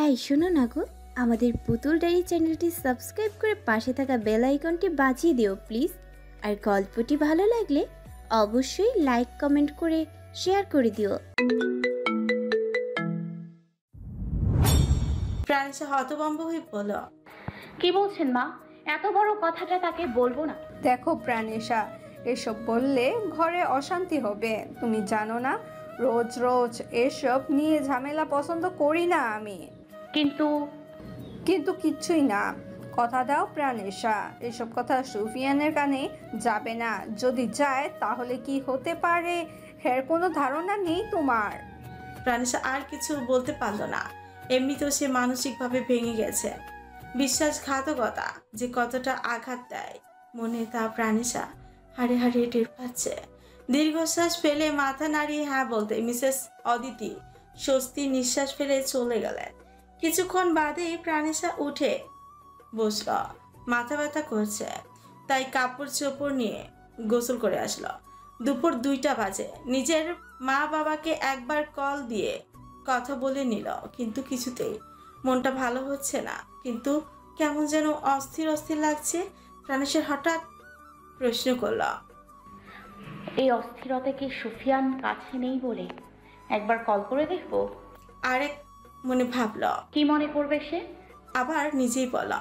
এই শোনো না গো, আমাদের পুতুল ডায়েরি চ্যানেলটি সাবস্ক্রাইব করে পাশে থাকা বেল আইকনটি বাজিয়ে দিও প্লিজ। আর গল্পটি ভালো লাগলে অবশ্যই লাইক কমেন্ট করে শেয়ার করে দিও। প্রাণেশা হতভম্ব হয়ে বলল, কি বলছেন মা? এত বড় কথাটা তাকে বলবো না। দেখো প্রাণেশা, এসব বললে ঘরে অশান্তি হবে। তুমি জানো না, রোজ রোজ এসব নিয়ে ঝামেলা পছন্দ করি না আমি। কিন্তু কিন্তু কিচ্ছুই না। কথা দাও প্রাণেশা, এসব কথা সুফিয়ানের কানে যাবে না। যদি যায় তাহলে কি হতে পারে এর কোনো ধারণা নেই তোমার। প্রাণেশা আর কিছু বলতে পারল না। এমনিতেও সে মানসিকভাবে ভেঙে গেছে। বিশ্বাসঘাতকতা যে কতটা আঘাত দেয় মনে, তা প্রাণেশা হাড়ে হাড়ে টের পাচ্ছে। দীর্ঘশ্বাস ফেলে মাথা নাড়িয়ে হ্যাঁ বলতে মিসেস অদিতি স্বস্তি নিঃশ্বাস ফেলে চলে গেলেন। কিছুক্ষণ বাদেই প্রাণেশা উঠে বসল। মাথা ব্যথা করছে, তাই কাপড় চোপড় নিয়ে গোসল করে আসলো। দুপুর 2টা বাজে। নিজের মা বাবাকে একবার কল দিয়ে কথা বলে নিল, কিন্তু কিছুতেই মনটা ভালো হচ্ছে না। কিন্তু কেমন যেন অস্থির অস্থির লাগছে। প্রাণেশের হঠাৎ প্রশ্ন করল, এই অস্থিরতা কি সুফিয়ান কাছে নেই বলে একবার কল করে দেখবো? আরেক মনে ভাবল। কি মনে করবে সে? আবার নিজেই বলল,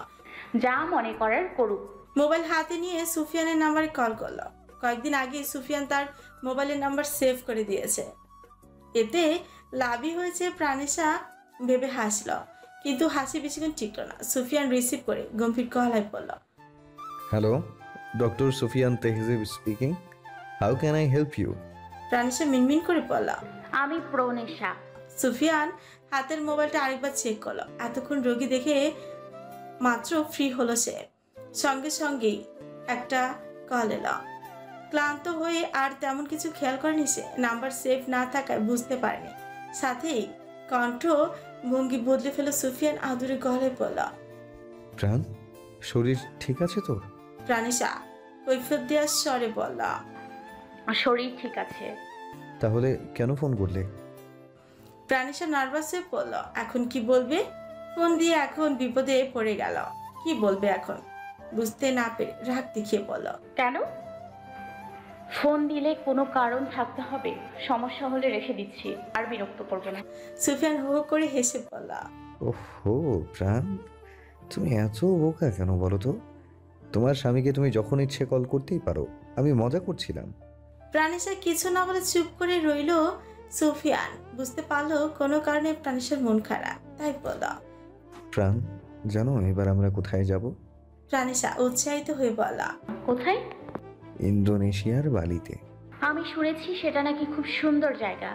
যা মনে করার করুক। মোবাইল হাতে নিয়ে সুফিয়ানের নাম্বারে কল করলো। কয়েকদিন আগে সুফিয়ান তার মোবাইলের নাম্বার সেভ করে দিয়েছে। এতে লাভই হয়েছে। প্রাণেশা ভেবে হাসল, কিন্তু হাসি বেশিক্ষণ টিকল না। সুফিয়ান রিসিভ করে গম্ভীর গলায় বলল, hello, doctor Sufiyan Tehzib speaking. How can I help you? Pranesha মিনমিন করে বলল, আমি প্রনেশা। সুফিয়ান হাতের মোবাইলটা আরেকবার চেক করলো। এতক্ষণ রোগী দেখে মাত্র ফ্রি হলো সে। সঙ্গে সঙ্গেই একটা কল এলো। ক্লান্ত হয়ে আর তেমন কিছু খেয়াল করেনি সে। নাম্বার সেভ না থাকায় বুঝতে পারেনি। সাথেই কণ্ঠ ভঙ্গি বদলে ফেলো সুফিয়ান আদুরে গলায় বলল, প্রাণ, শরীর ঠিক আছে তো? প্রাণেশা কৈফিয়ত দেওয়ার স্বরে বলল, শরীর ঠিক আছে। তাহলে কেন ফোন করলে? প্রাণেশা নার্ভাস হয়ে পড়ল। এখন কি বলবে? ফোন দিয়ে এখন বিপদে পড়ে গেল। কি বলবে এখন বুঝতে না পেরে রাগ দেখিয়ে বলল, কেন? ফোন দিলে কোনো কারণ থাকতে হবে। সমস্যা হলে রেখে দিচ্ছি, আর বিরক্ত করবো না। সুফিয়ান হো হো করে হেসে বলল, ওহো প্রাণ, তুমি এত বোকা কেন বলো তো? তোমার স্বামীকে তুমি যখন ইচ্ছে কল করতেই পারো। আমি মজা করছিলাম। প্রাণেশা কিছু না বলে চুপ করে রইল। সুফিয়ান বুঝতে পারলো কোনো কারণে প্রাণেশার মন খারাপ, তাই বলল, প্রাণ, জানো এবার আমরা কোথায় যাব? প্রাণেশা উৎসাহিত হয়ে বলল, কোথায়? ইন্দোনেশিয়ার বালিতে। আমি শুনেছি সেটা নাকি খুব সুন্দর জায়গা।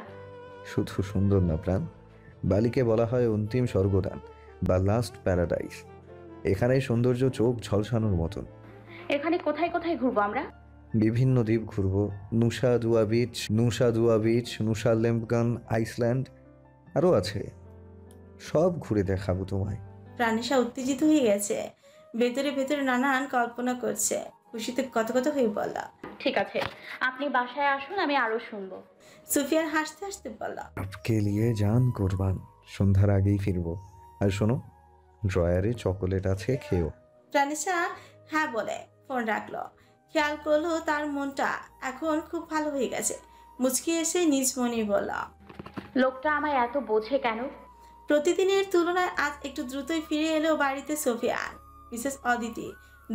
শুধু সুন্দর না প্রাণ, বালিকে বলা হয় অন্তিম স্বর্গদান বা লাস্ট প্যারাডাইস। এখানে সৌন্দর্য চোখ ঝলসানোর মতন। এখানে কোথায় কোথায় ঘুরবো আমরা? বিভিন্ন দ্বীপ ঘুরবো। নুসা দুয়া বিচ, নুসা লেম্পগান আইসল্যান্ড, আরও আছে। সব ঘুরে দেখাবো তোমায়। প্রাণেশা উত্তেজিত হয়ে গেছে। ভেতরে ভেতরে নানান কল্পনা করছে। খুশিতে কত কত হয়ে বলল, ঠিক আছে, আপনি বাসায় আসুন, আমি আরো শুনবো। সুফিয়ান হাসতে হাসতে বলল, আপকে লিয়ে জান কোরবান। সন্ধ্যার আগেই ফিরবো। আর শোনো, ড্রয়ারে চকোলেট আছে, খেও। প্রাণেশা হ্যাঁ বলে ফোন রাখলো। খেয়াল করলো তার মনটা এখন খুব ভালো হয়ে গেছে। মুচকি এসে নিজ মনে বলল, লোকটা আমায় এত বোঝে কেন? প্রতিদিনের তুলনায় আজ একটু দ্রুতই ফিরে এলো বাড়িতে সুফিয়ান। মিসেস অদিতি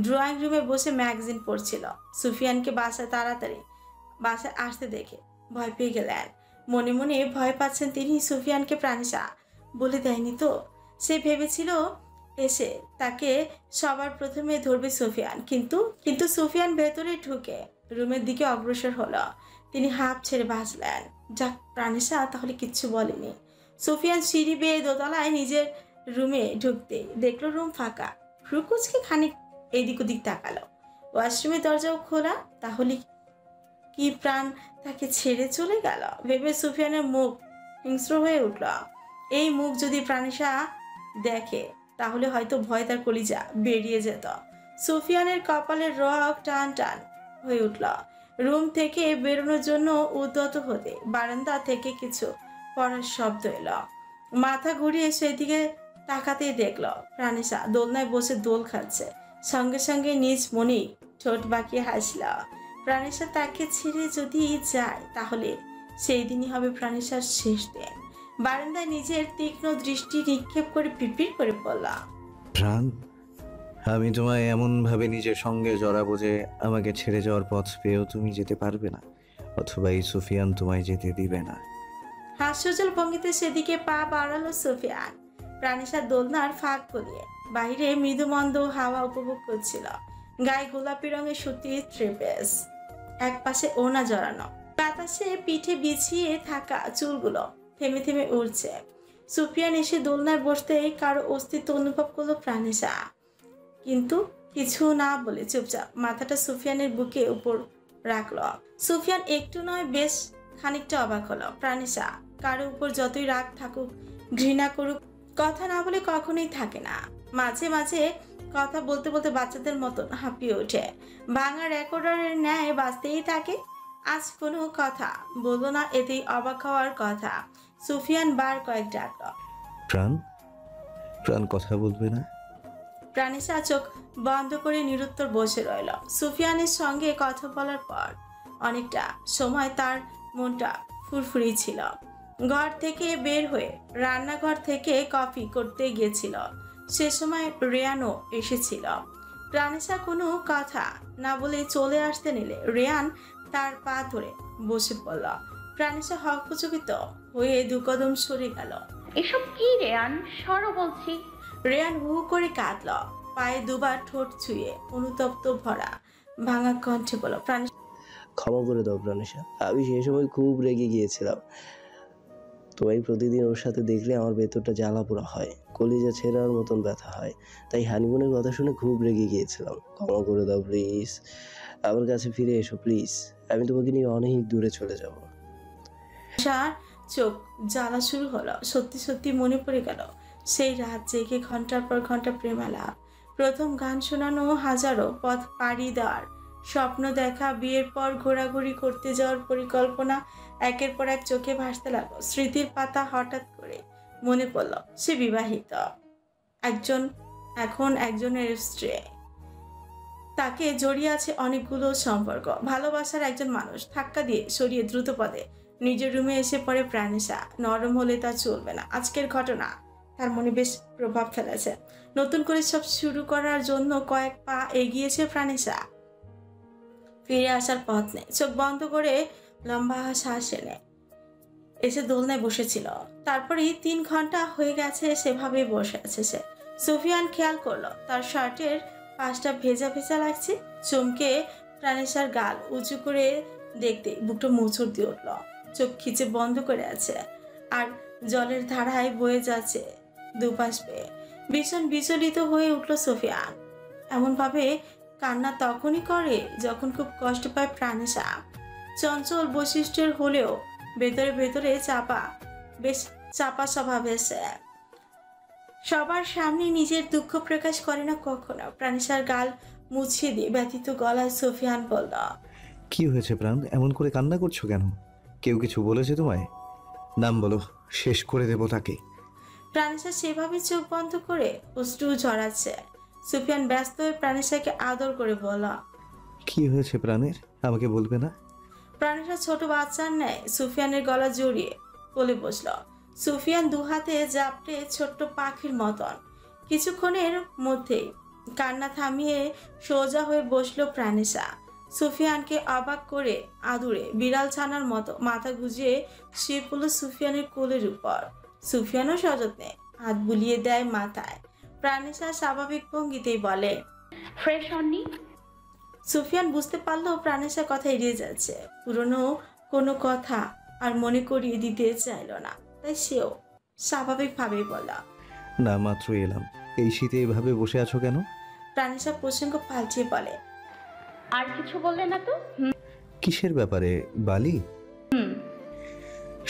ড্রয়িং রুমে বসে ম্যাগাজিন পড়ছিল। সুফিয়ানকে বাসায় আসতে দেখে ভয় পেয়ে গেলেন। মনে মনে ভয় পাচ্ছেন তিনি। সুফিয়ানকে প্রাণেশা বলে দেয়নি তো? সে ভেবেছিল এসে তাকে সবার প্রথমে ধরবে সুফিয়ান। কিন্তু সুফিয়ান ভেতরে ঢুকে রুমের দিকে অগ্রসর হলো। তিনি হাঁপ ছেড়ে বাঁচলেন। যাক, প্রাণেশা তাহলে কিচ্ছু বলেনি। সুফিয়ান সিঁড়ি বেয়ে দোতলায় নিজের রুমে ঢুকতে দেখলো রুম ফাঁকা। ফ্রুকুচকে খানিক এদিক ওদিক তাকালো। ওয়াশরুমের দরজাও খোলা। তাহলে কি প্রাণ তাকে ছেড়ে চলে গেল ভেবে সুফিয়ানের মুখ হিংস্র হয়ে উঠল। এই মুখ যদি প্রাণেশা দেখে তাহলে হয়তো ভয় তার কলিজা বেরিয়ে যেত। সুফিয়ানের কপালের রগ টান টান হয়ে উঠল। রুম থেকে বেরোনোর জন্য উদ্যত হতে বারান্দা থেকে কিছু পড়ার শব্দ এলো। মাথা ঘুরিয়ে সেদিকে তাকাতেই দেখলো প্রাণেশা দোলনায় বসে দোল খাচ্ছে। সঙ্গে সঙ্গে নিজ মনেই ঠোঁট বাঁকিয়ে হাসল। প্রাণেশা তাকে ছেড়ে যদি যায় তাহলে সেই দিনই হবে প্রাণেশার শেষ দিন। বারান্দায় নিজের তীক্ষ্ণ দৃষ্টি নিক্ষেপ করে পিপির করে বললাম, প্রাণ, আমি তোমায় এমনভাবে নিজের সঙ্গে জড়াবো যে আমাকে ছেড়ে যাওয়ার পথ পেয়েও তুমি যেতে পারবে না, অথবা এই সুফিয়ান তোমায় যেতে দিবে না। হাস্যজল ভঙ্গিতে সেদিকে পা বাড়ালো সুফিয়ান। প্রাণেশা দোলনার ফাঁক গলিয়ে বাইরে মৃদুমন্দ হাওয়া উপভোগ করছিল। গায়ে গোলাপি রঙের সুতির ট্রেপেস, এক পাশে ওড়না জড়ানো, বাতাসে পিঠে বিছিয়ে থাকা চুলগুলো থেমে থেমে উড়ছে। সুফিয়ান এসে দোলনায় বসতেই কারো অস্তিত্ব অনুভব করলো প্রাণেশা, কিন্তু কিছু না বলে চুপচাপ মাথাটা সুফিয়ানের বুকে উপর রাখলো। সুফিয়ান একটু নয় বেশ খানিকটা অবাক হলো। প্রাণেশা কারো উপর যতই রাগ থাকুক, ঘৃণা করুক, কথা না বলে কখনোই থাকে না। মাঝে মাঝে কথা বলতে বলতে বাচ্চাদের মতন হাঁপিয়ে ওঠে, ভাঙা রেকর্ডারের ন্যায় বাজতেই থাকে। আজ কোনো কথা বললো না, এতেই অবাক হওয়ার কথা। সুফিয়ান বার কয়েক ডাকলো, প্রাণ, প্রাণ কথা বলবে না? প্রাণেশা চোখ বন্ধ করে নিরুত্তর বসে রইল। সুফিয়ানের সঙ্গে কথা বলার পর অনেকটা সময় তার মনটা ফুরফুরি ছিল। ঘর থেকে বের হয়ে রান্নাঘর থেকে কফি করতে গিয়েছিল, সে সময় রেয়ানও এসেছিল। প্রাণেশা কোনো কথা না বলে চলে আসতে নিলে রেয়ান তার পা ধরে বসে পড়ল। প্রাণেশা হকচকিত হয়ে দুকদম সরে গেল। এসব কি রে আন, সরো বলছি। রেয়ান হু করে কাঁদল, পায়ে দুবার ঠোঁট ছুঁয়ে অনুতপ্ত ভরা ভাঙা কণ্ঠে বলল, প্রাণেশা ক্ষমা করে দাও প্রাণেশা, আমি সেই সময় খুব রেগে গিয়েছিলাম। তোমায় প্রতিদিন ওর সাথে দেখলে আমার ভেতরটা জ্বালা পোড়া হয়, কলিজা ছেঁড়ার মতন ব্যথা হয়, তাই হানিমুনের কথা শুনে খুব রেগে গিয়েছিলাম। ক্ষমা করে দাও প্লিজ, আমার কাছে ফিরে এসো প্লিজ, আমি তোমাকে নিয়ে অনেক দূরে চলে যাব। চোখ জ্বালা শুরু হলো। সত্যি সত্যি মনে পড়ে গেল সেই রাত জেগে ঘন্টার পর ঘন্টা প্রেমালাপ, প্রথম গান শোনানো, হাজারো পথ পাড়ি দেওয়ার স্বপ্ন দেখা, বিয়ের পর ঘোরাঘুরি করতে যাওয়ার পরিকল্পনা একের পর এক চোখে ভাসতে লাগলো। স্মৃতির পাতা হঠাৎ করে মনে পড়ল সে বিবাহিত, এখন একজনের স্ত্রী, তাকে জড়িয়ে আছে অনেকগুলো সম্পর্ক। ভালোবাসার একজন মানুষ ধাক্কা দিয়ে সরিয়ে দ্রুত পদে নিজের রুমে এসে পড়ে প্রাণেশা। নরম হলে তা চলবে না। আজকের ঘটনা তার মনে বেশ প্রভাব ফেলেছে। নতুন করে সব শুরু করার জন্য কয়েক পা এগিয়েছে প্রাণেশা। ফিরে আসার পথ নেই। চোখ বন্ধ করে লম্বা শ্বাস এনে এসে দোলনায় বসেছিল। তারপরেই 3 ঘন্টা হয়ে গেছে সেভাবেই বসে আছে সে। সুফিয়ান খেয়াল করলো তার শার্টের পাশটা ভেজা ভেজা লাগছে। চমকে প্রাণেশার গাল উঁচু করে দেখতে বুকটা মোচড় দিয়ে উঠল। চোখ খিচে বন্ধ করে আছে আর জলের ধারায় বয়ে যাচ্ছে দুপাশ পেয়ে। ভীষণ বিচলিত হয়ে উঠল সুফিয়ান। এমনভাবে কান্না তখনই করে যখন খুব কষ্ট পায় প্রাণেশা। চঞ্চল বৈশিষ্ট্যের হলেও ভেতরে ভেতরে বেশ চাপা স্বভাবের সে। সবার সামনে নিজের দুঃখ প্রকাশ করে না কখনো। প্রাণেশার গাল মুছিয়ে দিয়ে ব্যথিত গলায় সুফিয়ান বলল, কি হয়েছে প্রাণ, এমন করে কান্না করছো কেন? কেউ কিছু বলেছে তোমায়? নাম বলো, শেষ করে দেবো তাকে। প্রাণেশা সেভাবে চোখ বন্ধ করে অশ্রু ঝরাচ্ছে। সুফিয়ান ব্যস্ত হয়ে প্রাণেশাকে আদর করে বলল, কি হয়েছে প্রাণের, আমাকে বলবে না? প্রাণেশা ছোট বাচ্চার ন্যায় সুফিয়ানের গলা জড়িয়ে কোলে বসল। সুফিয়ান দুহাতে জাপটে ছোট্ট পাখির মতন। কিছুক্ষণের মধ্যেই কান্না থামিয়ে সোজা হয়ে বসলো প্রাণেশা। সুফিয়ানকে অবাক করে আদুরে বিড়াল ছানার মতো মাথা গুজিয়ে শুয়ে পড়ল সুফিয়ানের কোলের উপর। সুফিয়ানও সযত্নে হাত বুলিয়ে দেয় মাথায়। প্রাণেশা স্বাভাবিক ভঙ্গিতেই বলে, ফ্রেশ হননি? সুফিয়ান বুঝতে পারলো প্রাণেশা কথা এড়িয়ে যাচ্ছে। পুরনো কোনো কথা আর মনে করিয়ে দিতে চাইল না, তাই সেও স্বাভাবিকভাবেই বলা, না, মাত্র এলাম। এই শীতে এভাবে বসে আছো কেন? প্রাণেশা প্রসঙ্গ পাল্টিয়ে বলে, আর কিছু বললে না তো? কিসের ব্যাপারে বালি?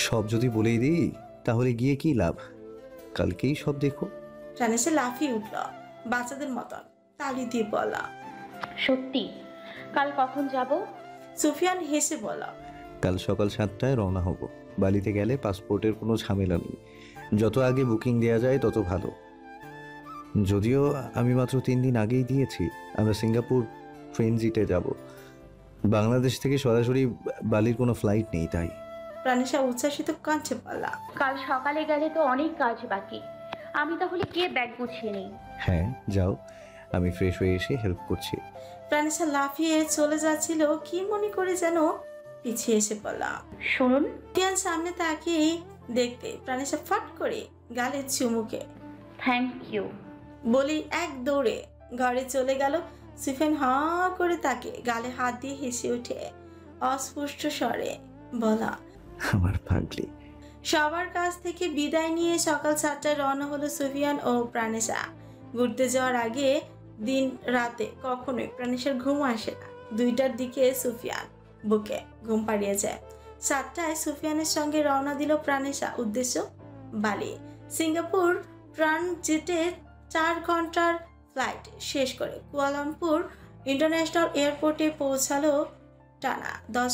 সব যদি বলেই দিই তাহলে গিয়ে কি লাভ? কালকেই সব দেখো। প্রাণেশা লাফিয়ে উঠল বাচ্চাদের মতন, তালি দিয়ে বলা, সত্যি? কাল কখন যাব? সুফিয়ান হেসে বলা, কাল সকাল 7টায় রওনা হব। বালিতে গেলে পাসপোর্টের কোনো ঝামেলা নেই, যত আগে বুকিং দেওয়া যায় তত ভালো। যদিও আমি মাত্র 3 দিন আগেই দিয়েছি। আমরা সিঙ্গাপুর ট্রেনজিটে যাব। বাংলাদেশ থেকে সরাসরি বালির কোনো ফ্লাইট নেই তাই। প্রাণেশা উচ্ছ্বাসিত কণ্ঠে বলল। কাল সকালে গেলে তো অনেক কাজ বাকি। আমি তাহলে গিয়ে ব্যাগ গুছিয়ে নিই। হ্যাঁ যাও, আমি ফ্রেশ হয়ে এসে হেল্প করছি। প্রাণেশা লাফিয়ে চলে যাচ্ছিল, কি মনে করে যেন পিছিয়ে এসে পড়ল। শুনুন, সুফিয়ান সামনে তাকিয়ে দেখতে প্রাণেশা ফট করে গালে চুমুকে থ্যাংক ইউ বলি এক দৌড়ে ঘরে চলে গেল। সুফিয়ান হাঁ করে তাকে গালে হাত দিয়ে হেসে উঠে অস্পষ্ট স্বরে বলা, আমার পাগলি। সবার কাছ থেকে বিদায় নিয়ে সকাল 7টায় রওনা হলো সুফিয়ান ও প্রাণেশা। ঘুরতে যাওয়ার আগে দিন রাতে কখনোই প্রাণেশার ঘুম আসে না। 2টার দিকে সুফিয়ান বুকে ঘুম পাড়িয়ে যায়। 7টায় সুফিয়ানের সঙ্গে রওনা দিল প্রাণেশা, উদ্দেশ্য বালি। সিঙ্গাপুর ট্রানজিটে 4 ঘন্টার ফ্লাইট শেষ করে কুয়ালালামপুর ইন্টারন্যাশনাল এয়ারপোর্টে পৌঁছালো টানা 10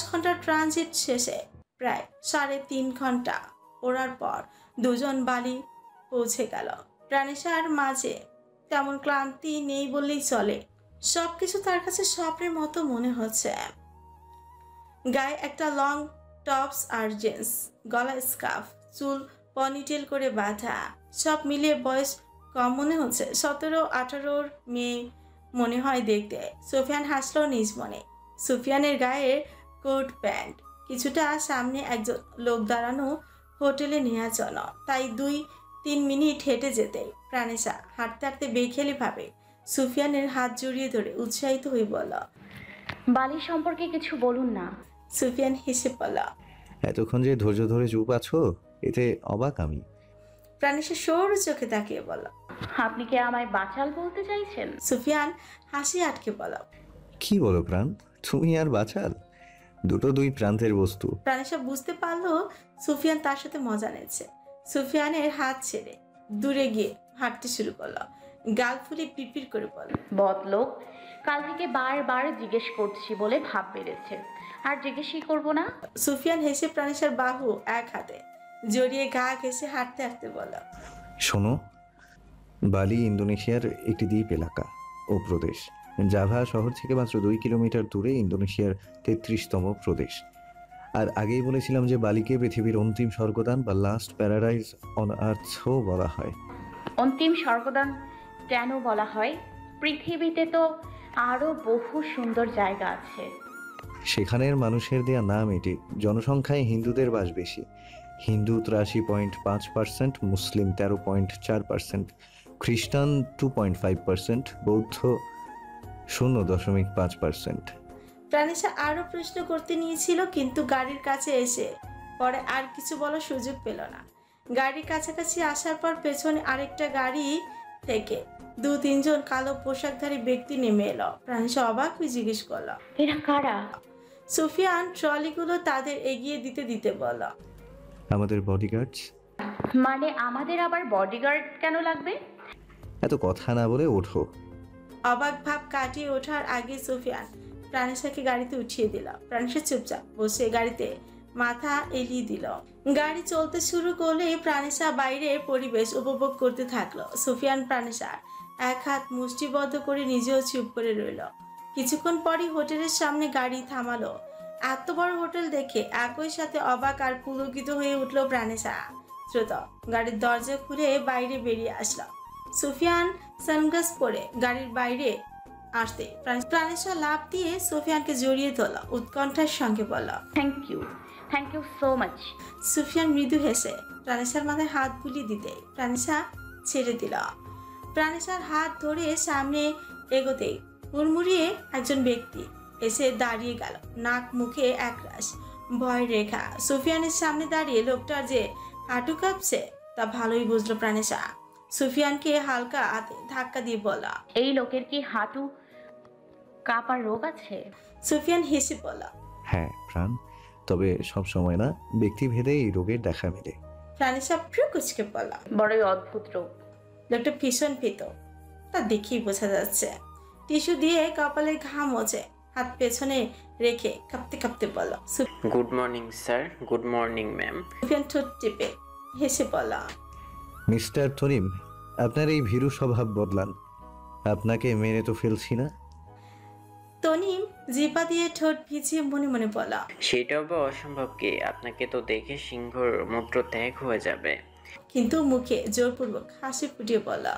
ঘন্টার ট্রানজিট শেষে প্রায় 3.5 ঘন্টা ওড়ার পর দুজন বালি পৌঁছে গেল। প্রাণেশার মাঝে তেমন ক্লান্তি নেই বললেই চলে। সবকিছু তার কাছে স্বপ্নের মতো মনে হচ্ছে। গায়ে একটা লং টপস আর জিন্স, গলা স্কার্ফ, চুল পনিটেল করে বাঁধা, সব মিলিয়ে বয়স কম মনে হচ্ছে। 17-18 মেয়ে মনে হয় দেখতে। সুফিয়ান হাসলো নিজ মনে। সুফিয়ানের গায়ে কোট প্যান্ট, কিছুটা সামনে একজন লোক দাঁড়ানো, হোটেলে নেওয়ার জন্য। তাই 2-3 মিনিট হেঁটে যেতেই প্রাণেশা হাঁটতে হাঁটতে বেখেলি ভাবে সুফিয়ানের হাত জড়িয়ে ধরে উৎসাহিত হয়ে বলল, বালি সম্পর্কে কিছু বলুন না। সুফিয়ান হেসে বলল। এতক্ষণ যে ধৈর্য ধরে চুপ আছো, এতে অবাক আমি। প্রাণেশা সরু চোখে তাকিয়ে বলল, আপনি কি আমায় বাচাল বলতে চাইছেন? সুফিয়ান হাসি আটকে বলল, কি বলো প্রাণ, তুমি আর বাচাল? দুটো দুই প্রান্তের বস্তু। প্রাণেশা বুঝতে পারলো সুফিয়ান তার সাথে মজা নিচ্ছে। সুফিয়ানের হাত ছেড়ে দূরে গিয়ে হাঁটতে শুরু করলো। গাল ফুলে পিপির করে বলল, বদলোক, কাল থেকে বারবার জিজ্ঞেস করছি বলে ভাব বেড়েছে। আর জিজ্ঞেসই করবো না। সুফিয়ান হেসে প্রাণেশার বাহু এক হাতে জড়িয়ে গা ঘেঁষে হাঁটতে হাঁটতে বলল, শোনো, বালি ইন্দোনেশিয়ার একটি দ্বীপ এলাকা ও প্রদেশ। জাভা শহর থেকে মাত্র 2 কিলোমিটার দূরে ইন্দোনেশিয়ার 33তম প্রদেশ। আর আগেই বলেছিলাম যে বালিকে পৃথিবীর অন্তিম স্বর্গদান বা লাস্ট প্যারাডাইজ অন আর্থও বলা হয়। অন্তিম স্বর্গদান কেন বলা হয়? পৃথিবীতে তো আরো বহু সুন্দর জায়গা আছে। সেখানের মানুষের দেয়া নাম এটি। জনসংখ্যায় হিন্দুদের বাস বেশি। হিন্দু 83.5%, মুসলিম 13.4%, খ্রিস্টান 2.5%, বৌদ্ধ 0.5%। প্রাণেশা আরো প্রশ্ন করতে নিয়েছিল, কিন্তু গাড়ির কাছে এসে পরে আর কিছু বলার সুযোগ পেল না। গাড়ির কাছাকাছি আসার পর পেছনে আরেকটা গাড়ি থেকে 2-3 জন কালো পোশাকধারী ব্যক্তি নেমে এলো। প্রাণেশা অবাক হয়ে জিজ্ঞেস করলো, এরা কারা? সুফিয়ান ট্রলিগুলো তাদের এগিয়ে দিতে দিতে বলল, আমাদের বডিগার্ডস। মানে আমাদের আবার বডিগার্ড কেন লাগবে? এত কথা না বলে ওঠো। অবাক ভাব কাটিয়ে ওঠার আগে সুফিয়ান প্রাণেশাকে গাড়িতে উঠিয়ে দিল। প্রাণেশা চুপচাপ বসে গাড়িতে মাথা এলিয়ে দিল। গাড়ি চলতে শুরু করলে প্রাণেশা বাইরের পরিবেশ উপভোগ করতে থাকলো। সুফিয়ান প্রাণেশার এক হাত মুষ্টিবদ্ধ করে নিজেও চুপ করে রইল। কিছুক্ষণ পরই হোটেলের সামনে গাড়ি থামালো। এত বড় হোটেল দেখে একই সাথে অবাক আর পুলকিত হয়ে উঠল প্রাণেশা। দ্রুত গাড়ির দরজা খুলে বাইরে বেরিয়ে আসলো। সুফিয়ান সানগ্লাস পরে গাড়ির বাইরে আসতে প্রাণেশা লাফ দিয়ে সুফিয়ানকে জড়িয়ে ধরল, উৎকণ্ঠার সঙ্গে বলল, thank you so much. Sufiyan মৃদু হেসে প্রাণেশার মাথায় হাত বুলিয়ে দিতে প্রাণেশা ছেড়ে দিল। প্রাণেশার হাত ধরে সামনে এগোতেই হুড়মুড়িয়ে একজন ব্যক্তি এসে দাঁড়িয়ে গেল, নাক মুখে একরাশ ভয় রেখা। সুফিয়ানের সামনে দাঁড়িয়ে লোকটার যে হাঁটু কাঁপছে তা ভালোই বুঝলো প্রাণেশা। সুফিয়ানকে হালকা হাতে ধাক্কা দিয়ে বলল, এই লোকের কি হাঁটু কাঁপার রোগ আছে? সুফিয়ান হেসে বলল, হ্যাঁ প্রাণ, তবে সব সময় না, ব্যক্তিভেদে এই রোগের দেখা মেলে। প্রাণেশা ভ্রু কুচকে বলল, বড়ই অদ্ভুত রোগ। লোকটা ভীষণ ভীত, তা দেখেই বোঝা যাচ্ছে। টিস্যু দিয়ে কপালে ঘাম মোছে, হাত পেছনে রেখে কাঁপতে কাঁপতে বলল, good morning sir. Good morning ma'am. Sufiyan ঠোঁট টিপে হেসে বলল, মিস্টার তনিম, আপনার এই ভীরু স্বভাব বদলান। আপনাকে মেনে তো ফেলছি না। তনিম জিহ্বা দিয়ে ঠোঁট ভিজিয়ে মনে মনে বলা। সেটাও বা অসম্ভব কি? আপনাকে তো দেখে সিংহর মূত্র ত্যাগ হয়ে যাবে। কিন্তু মুখে জোরপূর্বক হাসি ফুটিয়ে বলা।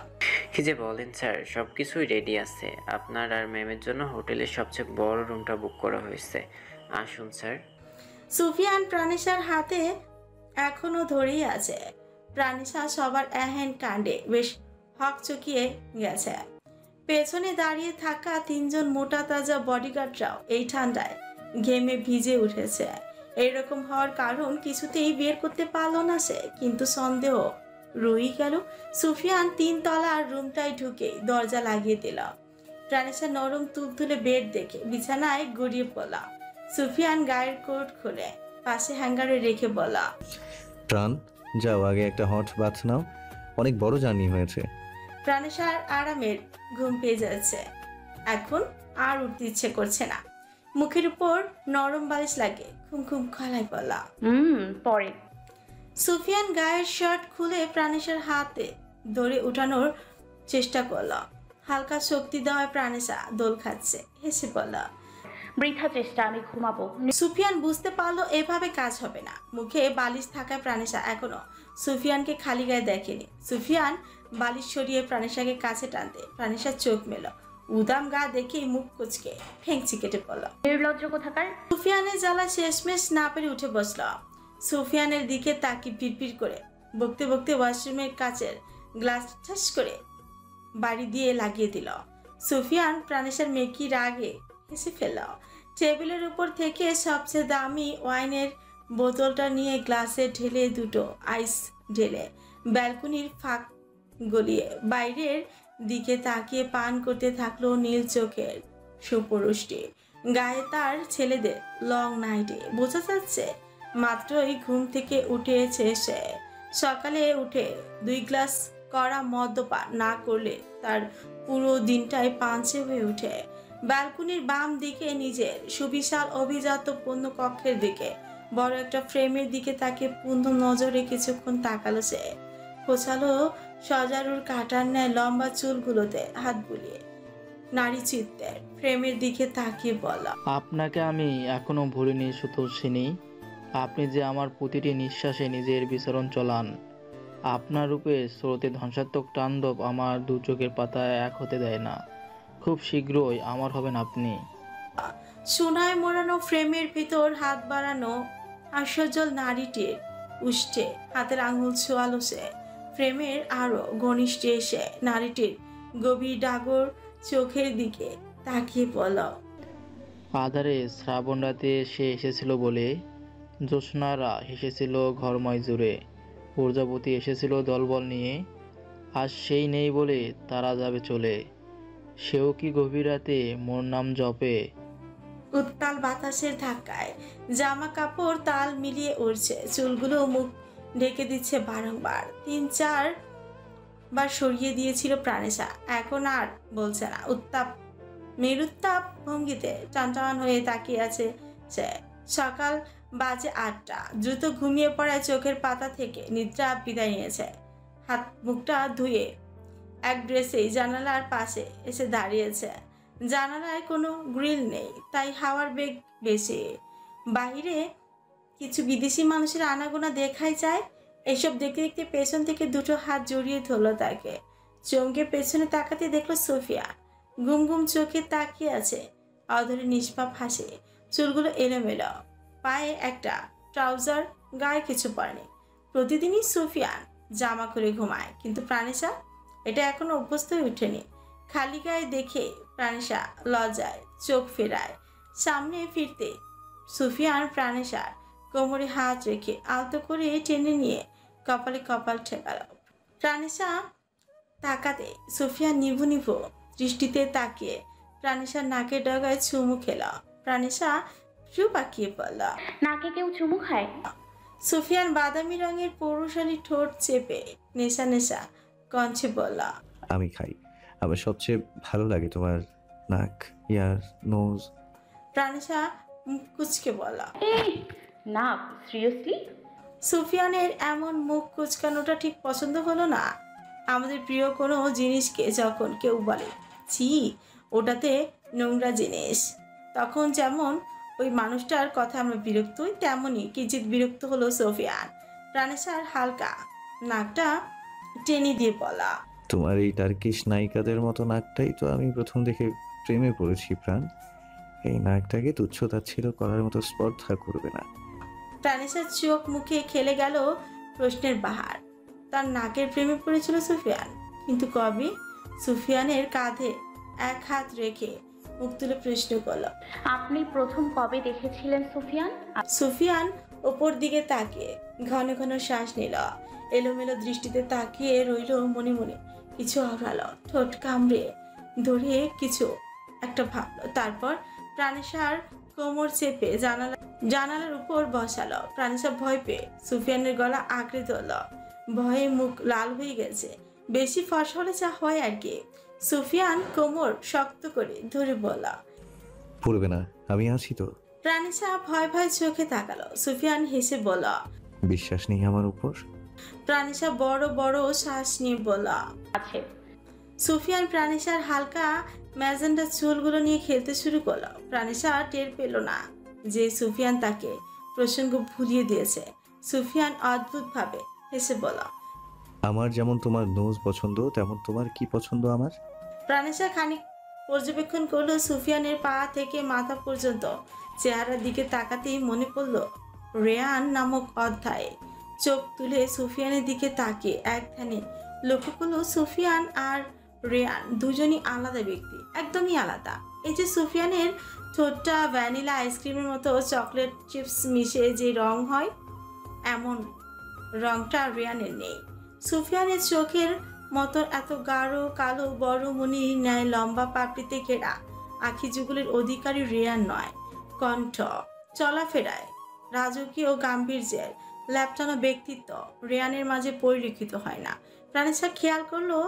কি যে বলেন স্যার, সবকিছুই রেডি আছে। আপনার আর ম্যামের জন্য হোটেলের সবচেয়ে বড় রুমটা বুক করা হয়েছে। আসুন স্যার। সুফিয়ান প্রাণেশার হাতে এখনো ধরেই আছে। প্রাণেশা সবার এহেন কাণ্ডে বেশ হকচকিয়ে গেছে। পেছনে দাঁড়িয়ে থাকা 3 জন মোটা তাজা বডিগার্ডরাও এই ঠান্ডায় ঘেমে ভিজে উঠেছে। এইরকম হওয়ার কারণ কিছুতেই বের করতে পারল না সে, কিন্তু সন্দেহ রয়েই গেল। সুফিয়ান 3 তলার রুমটায় ঢুকে দরজা লাগিয়ে দিল। প্রাণেশা নরম তুলতুলে বেড দেখে বিছানায় গড়িয়ে পড়ল। সুফিয়ান গায়ের কোট খুলে পাশে হ্যাঙ্গারে রেখে বলা। প্রাণ, যাও আগে একটা হট বাথ নাও, অনেক বড় জার্নি হয়েছে। প্রাণেশার আরামের ঘুম পেয়ে যাচ্ছে, এখন আর উঠতে ইচ্ছে করছে না। মুখের উপর নরম বালিশ লাগে ঘুম ঘুম গলায় বলা। পরে। সুফিয়ান গায়ের শার্ট খুলে প্রাণেশার হাতে ধরে উঠানোর চেষ্টা করল। হালকা শক্তি দেওয়ায় প্রাণেশা দোল খাচ্ছে, হেসে বলা। বৃথা চেষ্টা, আমি ঘুমাবো। সুফিয়ান বুঝতে পারলো এভাবে কাজ হবে না। মুখে বালিশ থাকায় প্রাণেশা এখনো সুফিয়ানকে খালি গায়ে দেখেনি। সুফিয়ান বালিশ সরিয়ে প্রাণেশাকে কাছে টানতে প্রাণেশার চোখ মেল। উদাম গা দেখেই মুখ কুচকে ফেংচি কেটে পড়ল। নির্লজ্জ কোথাকার। সুফিয়ানের জ্বালা শেষমেশ না পেরে উঠে বসল। সুফিয়ানের দিকে তাকিয়ে পিড়পিড় করে বকতে বকতে ওয়াশরুমের কাচের গ্লাস ঠাস করে বাড়ি দিয়ে লাগিয়ে দিল। সুফিয়ান প্রাণেশার মেকি রাগে হেসে ফেলল। টেবিলের উপর থেকে সবচেয়ে দামি ওয়াইনের বোতলটা নিয়ে গ্লাসে ঢেলে দুটো আইস ঢেলে ব্যালকনির ফাঁক গলিয়ে বাইরের দিকে তাকিয়ে পান করতে থাকলো নীল চোখের সুপুরুষটি। গায়ে তার ছেলেদের লং নাইটে বোঝা যাচ্ছে মাত্রই ঘুম থেকে উঠেছে সে। সকালে উঠে 2 গ্লাস কড়া মদ্যপান না করলে তার পুরো দিনটাই পাঞ্চে হয়ে ওঠে। ব্যালকনির বাম দিকে নিজের সুবিশাল অভিজাত পূর্ণ কক্ষের দিকে বড় একটা ফ্রেমের দিকে তাকে পূর্ণ নজরে কিছুক্ষণ তাকালো সে। খোঁচালো সজারুর কাটার ন্যায় লম্বা চুলগুলোতে হাত বুলিয়ে নারী চিত্তের ফ্রেমের দিকে তাকিয়ে বলা। আপনাকে আমি এখনো ভুলিনি সুতোষিনী। আপনি যে আমার প্রতিটি নিঃশ্বাসে নিজের বিচরণ চলান। আপনার রূপে স্রোতে ধ্বংসাত্মক তাণ্ডব আমার 2 চোখের পাতায় এক হতে দেয় না। খুব শীঘ্রই আমার হবেন আপনি। সোনায় মোড়ানো ফ্রেমের ভিতর হাত বাড়ানো হাস্যজ্জ্বল নারীটির উষ্ঠে হাতের আঙুল ছোঁয়ালো সে। ফ্রেমের আরো ঘনিষ্ঠে এসে নারীটির গভীর ডাগর চোখের দিকে তাকিয়ে বলল। আধারে শ্রাবণ রাতে সে এসেছিল বলে জ্যোৎস্নারা হেসেছিল ঘরময় জুড়ে। প্রজাপতি এসেছিল দলবল নিয়ে, আজ সেই নেই বলে তারা যাবে চলে। সেও কি গভীর রাতে মোর নাম জপে। উত্তাল বাতাসের ধাক্কায় জামা কাপড় তাল মিলিয়ে উড়ছে, চুলগুলো মুখ ঢেকে দিচ্ছে বারংবার। 3-4 বার সরিয়ে দিয়েছিল প্রাণেশা, এখন আর বলছে না। মেরুত্তাপ ভঙ্গিতে টানটান হয়ে তাকিয়ে আছে সে। সকাল বাজে 8টা। দ্রুত ঘুমিয়ে পড়ায় চোখের পাতা থেকে নিদ্রা বিদায় নিয়েছে। হাত মুখটা ধুয়ে এক ড্রেসেই জানালার পাশে এসে দাঁড়িয়েছে। জানালায় কোনো গ্রিল নেই, তাই হাওয়ার বেগ বেশি। বাইরে কিছু বিদেশি মানুষের আনাগোনা দেখাই যায়। এসব দেখতে দেখতে পেছন থেকে 2টো হাত জড়িয়ে ধরল তাকে। চমকে পেছনে তাকাতে দেখলো সোফিয়া ঘুম ঘুম চোখে তাকিয়ে আছে। অধরে নিষ্পাপ হাসে, চুলগুলো এলোমেলো, পায়ে একটা ট্রাউজার, গায়ে কিছু পরেনি। প্রতিদিনই সোফিয়ান জামা করে ঘুমায়, কিন্তু প্রাণেশা এটা এখনো অভ্যস্ত হয়ে ওঠেনি। খালি গায়ে দেখে প্রাণেশা লজ্জায় চোখ ফেরায়। সামনে ফিরতে সুফিয়ান প্রাণেশার কোমরে হাত রেখে আলতো করে টেনে নিয়ে কপালে কপাল ঠেকাল। প্রাণেশা তাকাতে সুফিয়ান নিভু নিভু দৃষ্টিতে তাকিয়ে প্রাণেশার নাকের ডগায় চুমু খেল। প্রাণেশা চুপ পাকিয়ে পড়ল। নাকে কেউ চুমু খায়? সুফিয়ান বাদামি রঙের পৌরশালী ঠোঁট চেপে নেশা নেশা কঞ্চে বলল। আমি খাই। আমার সবচেয়ে ভালো লাগে তোমার নাক, ইয়ার, নোজ। প্রাণেশা মুখ কুচকে বলল। এই না, সিরিয়াসলি? সুফিয়ানের এমন মুখ কুচকানোটা ঠিক পছন্দ হলো না। আমাদের প্রিয় কোনো জিনিসকে যখন কেউ বলে ছি ওটাতে নোংরা জিনিস, তখন যেমন ওই মানুষটার কথা আমরা বিরক্ত হই, তেমনই কিঞ্চিত বিরক্ত হলো সুফিয়ান। প্রাণেশার হালকা নাকটা টেনে দিয়ে বলা, তোমার এই টার্কিশ নায়িকাদের মতো নাকটাই তো আমি প্রথম দেখে প্রেমে পড়েছি প্রাণ। এই নাকটাকে তুচ্ছ-তাচ্ছিল্য করার মতো স্পর্ধা করবে না। প্রাণেশার চোখ মুখে খেলে গেল প্রশ্নের বাহার। তার নাকের প্রেমে পড়েছিল সুফিয়ান, কিন্তু কবে? সুফিয়ানের কাঁধে এক হাত রেখে মুখ তুলে প্রশ্ন করল, আপনি প্রথম কবে দেখেছিলেন সুফিয়ান? সুফিয়ান ওপর দিকে তাকিয়ে ঘন ঘন শ্বাস নিল, এলোমেলো দৃষ্টিতে তাকিয়ে রইল, মনে মনে কিছু আওড়ালো, ঠোঁট কামড়ে ধরে কিছু একটা ভাবলো। তারপর প্রাণেশার কোমর চেপে জানালার উপর বসালো। প্রাণেশা ভয় পেয়ে সুফিয়ানের গলা আঁকড়ে ধরল, ভয়ে মুখ লাল হয়ে গেছে, বেশি ফর্সা হলে যা হয় আর কি। সুফিয়ান কোমর শক্ত করে ধরে বলল, পড়বে না, আমি আছি তো। প্রাণেশা ভয় ভয় চোখে তাকালো। সুফিয়ান হেসে বলল, বিশ্বাস নেই আমার উপর? প্রাণেশা বড় বড় শ্বাস নিয়ে বলল, আছে। সুফিয়ান প্রাণেশার হালকা ম্যাজেন্ডা চুলগুলো নিয়ে খেলতে শুরু করলো। প্রাণেশা টের পেল না যে সুফিয়ান তাকে প্রসঙ্গ ভুলিয়ে দিয়েছে। সুফিয়ান অদ্ভুতভাবে হেসে বলল, আমার যেমন তোমার নোজ পছন্দ, তেমন তোমার কি পছন্দ আমার? প্রাণেশা খানিক পর্যবেক্ষণ করলো সুফিয়ানের পা থেকে মাথা পর্যন্ত। চেহারার দিকে তাকাতেই মনে পড়ল রেয়ান নামক অধ্যায়ে। চোখ তুলে সুফিয়ানের দিকে তাকিয়ে এক ধ্যানে লক্ষ্য করলো সুফিয়ান আর রেয়ান দুজনই আলাদা ব্যক্তি, একদমই আলাদা। এই যে সুফিয়ানের ঠোঁটটা ভ্যানিলা আইসক্রিমের মতো চকলেট চিপস মিশে যে রং হয়, এমন রংটা রেয়ানের নেই। সুফিয়ানের চোখের মতো এত গাঢ় কালো বড় মনির ন্যায় লম্বা পাপড়িতে ঘেরা আখি যুগলের অধিকারী রেয়ান নয়। কণ্ঠ, চলাফেরায় রাজকীয় গাম্ভীর্যের ল্যাপটানো ব্যক্তিত্ব রেয়ানের মাঝে পরিলক্ষিত হয় না। প্রাণেশা খেয়াল করলো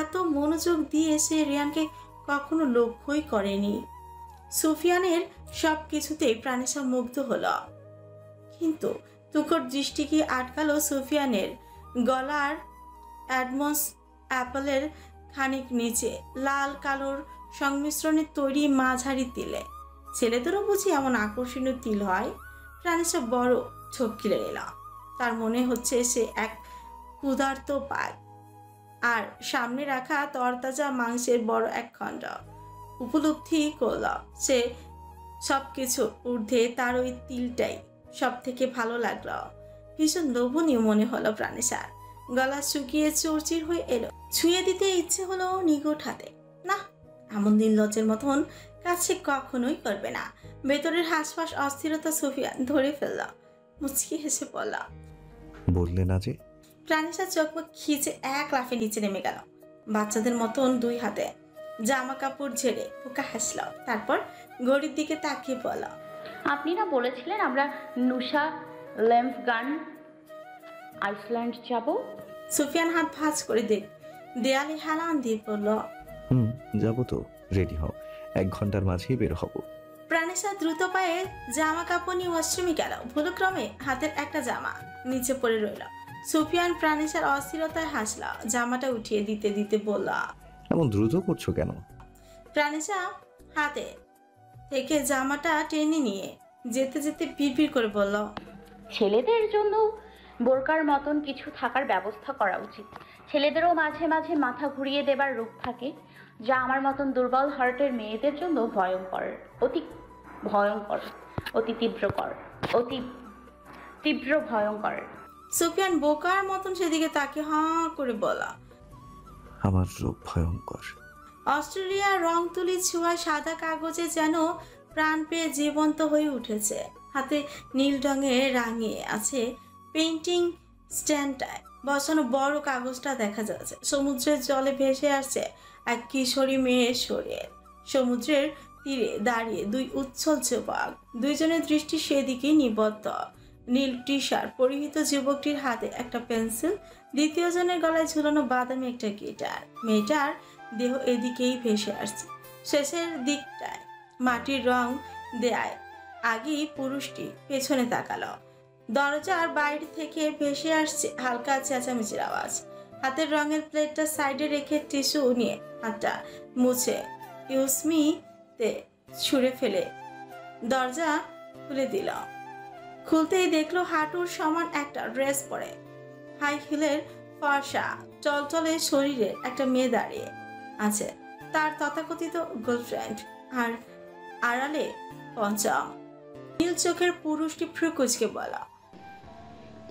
এত মনোযোগ দিয়ে সে রেয়ানকে কখনো লক্ষ্যই করেনি। সুফিয়ানের সব কিছুতেই প্রাণেশা মুগ্ধ হলো, কিন্তু তুখর দৃষ্টি কি আটকালো সুফিয়ানের গলার অ্যাডমস অ্যাপেলের খানিক নিচে লাল কালোর সংমিশ্রণে তৈরি মাঝারি তিলে। ছেলেদেরও বুঝি এমন আকর্ষণীয় তিল হয়? প্রাণেশা বড় চোখ কিলে নিল। তার মনে হচ্ছে সে এক ক্ষুধার্ত পায়, আর সামনে রাখা তরতাজা মাংসের বড় এক খণ্ড। উপলব্ধি করল সে সবকিছু ঊর্ধ্বে তার ওই তিলটাই সব থেকে ভালো লাগলো। ভীষণ লোভনীয় মনে হলো প্রাণেশার। গলা শুকিয়ে চৌচির হয়ে এলো, ছুঁয়ে দিতে ইচ্ছে হলো নিকট হাতে। না, এমন নির্লজ্জের মতন কাছে কখনোই করবে না। ভেতরের হাসফাস অস্থিরতা সুফিয়ান ধরে ফেলল, মুচকি হেসে বলল, বললে না যে? প্রাণেশা চোখ মুখ খিচে এক লাফে নিচে নেমে গেল, বাচ্চাদের মতন দুই হাতে জামা কাপড় ঝেড়ে পোকা হাসল। তারপর ঘড়ির দিকে তাকিয়ে বলল, আপনি না বলেছিলেন আমরা নুসা লেম্পগান আইসল্যান্ড যাব? সুফিয়ান হাত ভাঁজ করে দেয়ালে হেলান দিয়ে পড়ল, যাবো তো, রেডি হও, 1 ঘন্টার মাঝেই বের হব। প্রাণেশা দ্রুত পায়ে জামা কাপড় নিয়ে ওয়াশরুমে গেল। ভুলক্রমে হাতের একটা জামা নিচে পড়ে রইল। সুফিয়ান প্রাণেশার অস্থিরতায় হাসল, জামাটা উঠিয়ে দিতে দিতে বলল, এমন দ্রুত করছো কেন? প্রাণেশা হাতে থেকে জামাটা টেনে নিয়ে যেতে যেতে পিড়পিড় করে বলল, ছেলেদের জন্য বোরকার মতন কিছু থাকার ব্যবস্থা করা উচিত। ছেলেদেরও মাঝে মাঝে মাথা ঘুরিয়ে দেবার রূপ থাকে, যা আমার মতন দুর্বল হার্টের মেয়েদের জন্য ভয়ঙ্কর, অতি ভয়ঙ্কর, অতি তীব্রকর, অতি তীব্র ভয়ঙ্কর। সুফিয়ান বোকার মতন সেদিকে তাকে হাঁ করে বলা, আমার রূপ ভয়ঙ্কর। অস্ট্রেলিয়ার রং তুলি ছোঁয়া সাদা কাগজে যেন প্রাণ পেয়ে জীবন্ত হয়ে উঠেছে। হাতে নীল রঙে রাঙিয়ে আছে পেন্টিং স্ট্যান্ডটায় বসানো বড় কাগজটা দেখা যাচ্ছে। সমুদ্রের জলে ভেসে আসছে এক কিশোরী মেয়ের শরীর। সমুদ্রের তীরে দাঁড়িয়ে দুই উচ্ছল যুবক, দুইজনের দৃষ্টি সেদিকেই নিবদ্ধ। নীল টি শার্ট পরিহিত যুবকটির হাতে একটা পেন্সিল, দ্বিতীয় জনের গলায় ঝুলানো বাদামি একটা গিটার। মেয়েটার দেহ এদিকেই ভেসে আসছে। শেষের দিকটায় মাটির রং দেয়ায় আগেই পুরুষটি পেছনে তাকালো। দরজার বাইরে থেকে ভেসে আসছে হালকা চেঁচামেচির আওয়াজ। হাতের রঙের প্লেটটা সাইডে রেখে টিস্যু নিয়ে হাতটা মুছে ইউসমিতে ছুঁড়ে ফেলে দরজা খুলে দিল। খুলতেই দেখলো হাঁটুর সমান একটা ড্রেস পরে হাই হিলের ফর্সা টলটলে শরীরে একটা মেয়ে দাঁড়িয়ে আছে, তার তথাকথিত গার্লফ্রেন্ড। আর আড়ালে পঞ্চম। নীল চোখের পুরুষটি ফ্রুকুচকে বলা,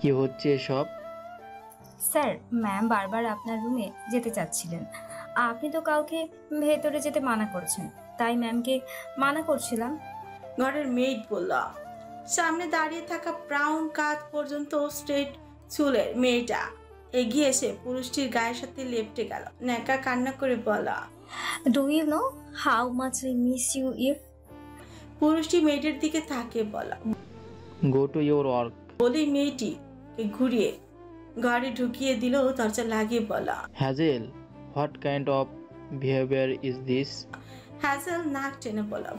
কি হচ্ছে এসব? স্যার, ম্যাম বারবার আপনার রুমে যেতে চাচ্ছিলেন। আপনি তো কাউকে ভেতরে যেতে মানা করেছেন, তাই ম্যামকে মানা করছিলাম। ঘরের মেয়েট বলল। সামনে দাঁড়িয়ে থাকা ব্রাউন কাঁধ পর্যন্ত স্ট্রেট চুলের মেয়েটা এগিয়ে এসে পুরুষটির গায়ের সাথে লেপটে গেল। ন্যাকা কান্না করে বলা, do you know how much I miss you if. পুরুষটি মেয়েটির দিকে তাকিয়ে বলা, গো টু ইউর ওয়ার্ক। বলেই মেয়েটিকে ঘুরিয়ে ঘরে ঢুকিয়ে দিল। দরজা লাগিয়ে বলা, Hazel, what kind of behaviour is this? Hazel নাক টেনে বলা।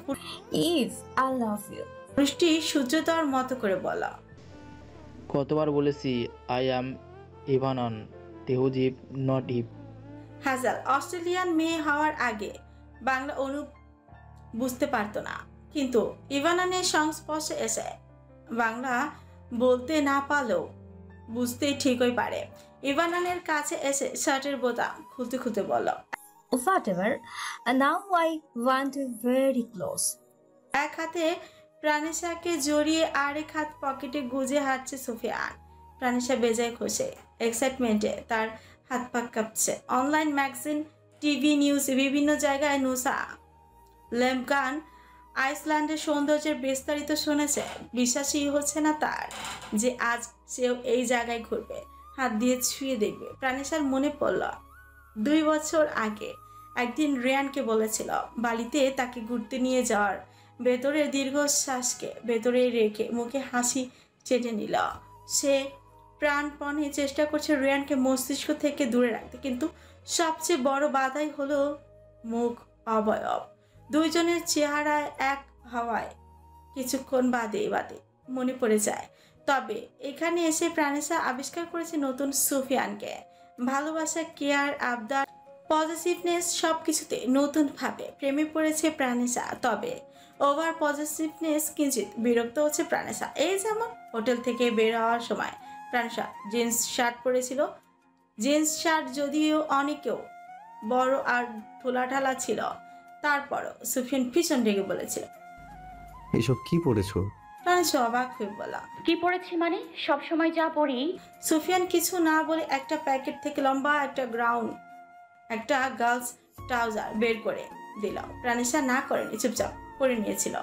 If I love you. পুরুষটি সূর্যোদয়ের মতো করে বলা, কতবার বলেছি আই অ্যাম ইভানন, Tehzib not Eve. Hazel Australian মেয়ে হওয়ার আগে বাংলা বুঝতে পারতো না, কিন্তু ইভানানের সংস্পর্শে এসে বাংলা বলতে না পারলেও বুঝতেই ঠিকই পারে। ইভানানের কাছে এসে শার্টের বোতাম খুলতে খুলতে বলল, Whatever. Now I want you very close. এক হাতে প্রাণেশাকে জড়িয়ে আরেক হাত পকেটে গুজে হাঁটছে সুফিয়ান। প্রাণেশা বেজায় খুশি, এক্সাইটমেন্টে তার হাত পা কাঁপছে। অনলাইন ম্যাগাজিন, টিভি নিউজ, বিভিন্ন জায়গায় নুসা লেমকান আইসল্যান্ডের সৌন্দর্যের বিস্তারিত শুনেছে। বিশ্বাসই হচ্ছে না তার যে আজ সেও এই জায়গায় ঘুরবে, হাত দিয়ে ছুঁয়ে দেখবে। প্রাণেশার মনে পড়ল 2 বছর আগে একদিন রিয়ানকে বলেছিল বালিতে তাকে ঘুরতে নিয়ে যাওয়ার। ভেতরের দীর্ঘশ্বাসকে ভেতরে রেখে মুখে হাসি চেটে নিল। সে প্রাণপণে চেষ্টা করছে রিয়ানকে মস্তিষ্ক থেকে দূরে রাখতে, কিন্তু সবচেয়ে বড় বাধাই হলো মুখ অবয়ব। দুইজনের চেহারায় এক হওয়ায় কিছুক্ষণ বাদে মনে পড়ে যায়। তবে এখানে এসে প্রাণেশা আবিষ্কার করেছে নতুন সুফিয়ানকে। ভালোবাসা, কেয়ার, আবদার, পজিটিভনেস সবকিছুতে নতুনভাবে প্রেমে পড়েছে প্রাণেশা। তবে ওভার পজিটিভনেস কিঞ্চিত বিরক্ত হচ্ছে প্রাণেশা। এই যেমন হোটেল থেকে বের হওয়ার সময় প্রাণেশা জিন্স শার্ট পরেছিল। জিন্স শার্ট যদিও অনেকেও বড় আর ঢোলাঢালা ছিল, তারপরও সুফিয়ান ভীষণ রেগে বলেছিল, এসব কি পড়েছো? প্রাণেশা অবাক হয়ে বলা, কি পড়েছি মানে? সব সময় যা পড়ি। সুফিয়ান কিছু না বলে একটা প্যাকেট থেকে লম্বা একটা গার্লস ট্রাউজার বের করে দিল। প্রাণেশা না করেনি, চুপচাপ পরে নিয়েছিল।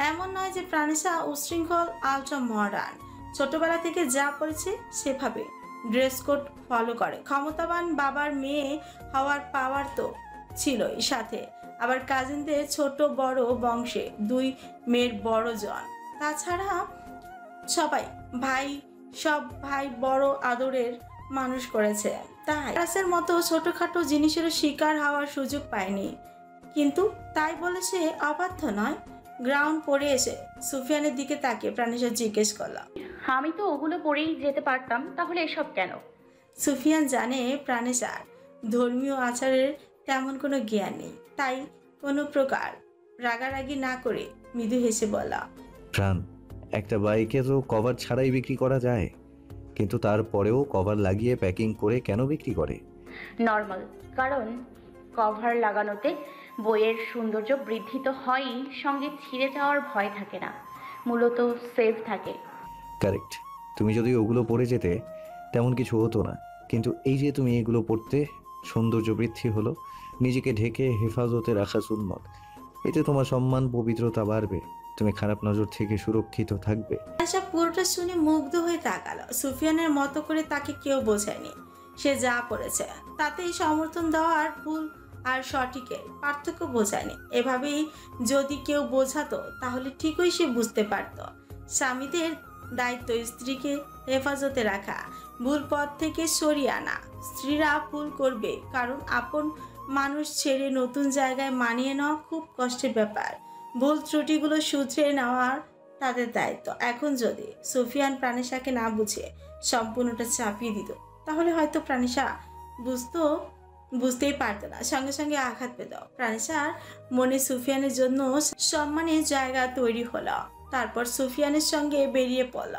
এমন নয় যে প্রাণেশা উশৃঙ্খল, আলট্রা মডার্ন। ছোটবেলা থেকে যা পড়েছে সেভাবে ড্রেস কোড ফলো করে। ক্ষমতাবান বাবার মেয়ে হওয়ার পাওয়ার তো ছিলই, সাথে আবার কাজিনদের ছোট বড় বংশে 2 মেয়ের বড় জন। তাছাড়া সব ভাই বড় আদরের মানুষ করেছে, তাই ক্লাসের মতো ছোটখাটো জিনিসেরও শিকার হওয়ার সুযোগ পায়নি। কিন্তু তাই বলে সে অবাধ্য নয়। গ্রাউন্ড পড়ে এসে সুফিয়ানের দিকে তাকিয়ে প্রাণেশা জিজ্ঞেস করলাম, আমি তো ওগুলো পরেই যেতে পারতাম, তাহলে এসব কেন? সুফিয়ান জানে প্রাণেশার ধর্মীয় আচারের তেমন কোনো জ্ঞান নেই, তাই কোনো প্রকার রাগারাগি না করে মৃদু হেসে বলা, প্রাণ, একটা বাইকে তো কভার ছাড়াই বিক্রি করা যায়, কিন্তু তারপরেও কভার লাগিয়ে প্যাকিং করে কেন বিক্রি করে? নর্মাল, কারণ কভার লাগানোতে বইয়ের সৌন্দর্য বৃদ্ধি তো হয়ই, সঙ্গে ছিঁড়ে যাওয়ার ভয় থাকে না, মূলত সেফ থাকে। কারেক্ট। তুমি যদি ওগুলো পরে যেতে তেমন কিছু হতো না, কিন্তু এই যে তুমি এগুলো পড়তে, সৌন্দর্য বৃদ্ধি হলো, নিজেকে ঢেকে হেফাজতে রাখা সুন্নত। এতে তোমার সম্মান, পবিত্রতা বাড়বে, তুমি খারাপ নজর থেকে সুরক্ষিত থাকবে। প্রাণেশা পুরোটা শুনে মুগ্ধ হয়ে তাকালো। সুফিয়ানের মতো করে তাকে কেউ বোঝায়নি। সে যা পড়েছে তাতেই সমর্থন দেওয়া আর ভুল আর সঠিকের পার্থক্য বোঝায়নি। এভাবেই যদি কেউ বোঝাতো তাহলে ঠিকই সে বুঝতে পারত স্বামীদের দায়িত্ব স্ত্রীকে হেফাজতে রাখা, ভুল পথ থেকে সরিয়ে আনা। স্ত্রীরা ভুল করবে, কারণ আপন মানুষ ছেড়ে নতুন জায়গায় মানিয়ে নেওয়া খুব কষ্টের ব্যাপার। ভুল ত্রুটিগুলো শুধরে নেওয়ার তাদের দায়িত্ব। এখন যদি সুফিয়ান প্রাণিশাকে না বুঝে সম্পূর্ণটা চাপিয়ে দিত, তাহলে হয়তো প্রাণিশা বুঝতেই পারতো না, সঙ্গে সঙ্গে আঘাত পেত। প্রাণিশার মনে সুফিয়ানের জন্য সম্মানের জায়গা তৈরি হলো। তারপর সুফিয়ানের সঙ্গে বেরিয়ে পড়ল।